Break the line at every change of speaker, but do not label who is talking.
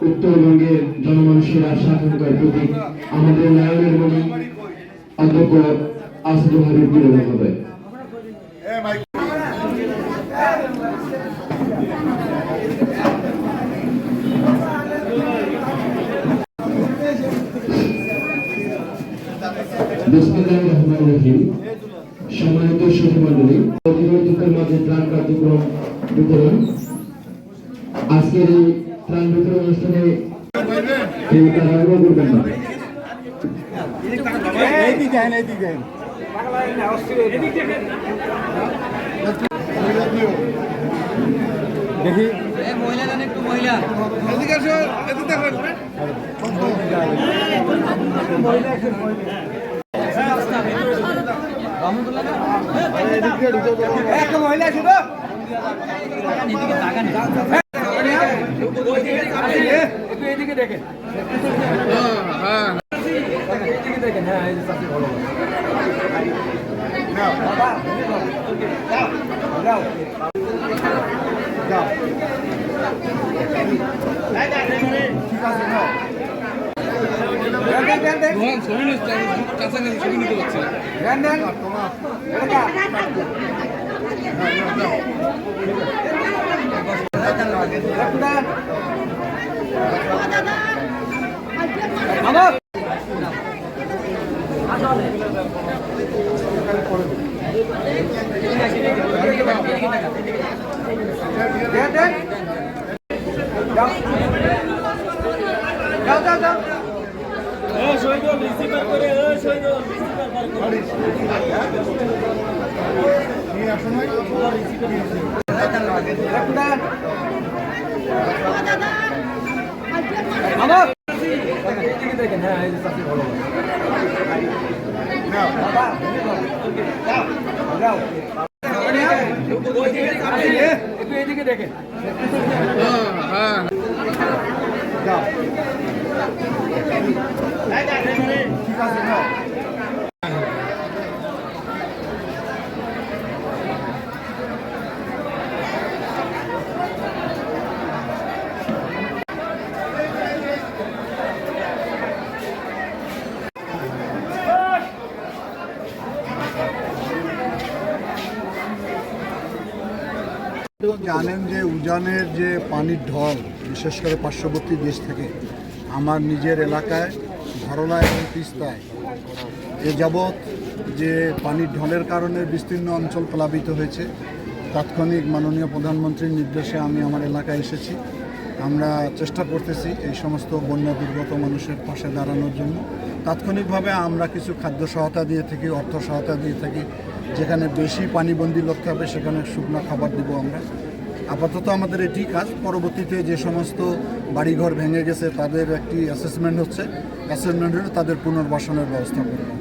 উত্তরবঙ্গের জনমানুষের আশা আকাঙ্ক্ষার প্রতীক আমাদের নারায়ণের মণি অধ্যক্ষ আসাদুল হাবিব মহোদয়। বিসমিল্লাহির রহমানির রহিম। সম্মানিত সুধীমণ্ডলী, অতিথিদের মাঝে ত্রাণ কার্যক্রম বিতরণ। আজকের এই ত্রাণ বিতরণ অনুষ্ঠানে কেউ তাড়াহুড়ো করবেন না। দেখি মহিলা একটু মহিলা মহিলা ছিল এদিকে দেখেন। এদিকে দেখেন। হ্যাঁ, এই চাকরি ভালো ছবি নিতে পারছি দেখেন। হ্যাঁ, এই চাকরি ভালো এদিকে দেখেন। ঠিক আছে।
জানেন যে উজানের যে পানির ঢল বিশেষ করে পার্শ্ববর্তী দেশ থেকে আমার নিজের এলাকায় ধরলা এবং তিস্তায় এ যাবৎ যে পানির ঢলের কারণে বিস্তীর্ণ অঞ্চল প্লাবিত হয়েছে। তাৎক্ষণিক মাননীয় প্রধানমন্ত্রীর নির্দেশে আমি আমার এলাকায় এসেছি। আমরা চেষ্টা করতেছি এই সমস্ত বন্যা দুর্গত মানুষের পাশে দাঁড়ানোর জন্য। তাৎক্ষণিকভাবে আমরা কিছু খাদ্য সহায়তা দিয়ে থাকি, অর্থ সহায়তা দিয়ে থাকি। যেখানে বেশি পানিবন্দী লক্ষ্য হবে সেখানে শুকনো খাবার দিব আমরা। আপাতত আমাদের এটি কাজ। পরবর্তীতে যে সমস্ত বাড়িঘর ভেঙে গেছে তাদের একটি অ্যাসেসমেন্ট হচ্ছে, অ্যাসেসমেন্ট হলে তাদের পুনর্বাসনের ব্যবস্থা করব।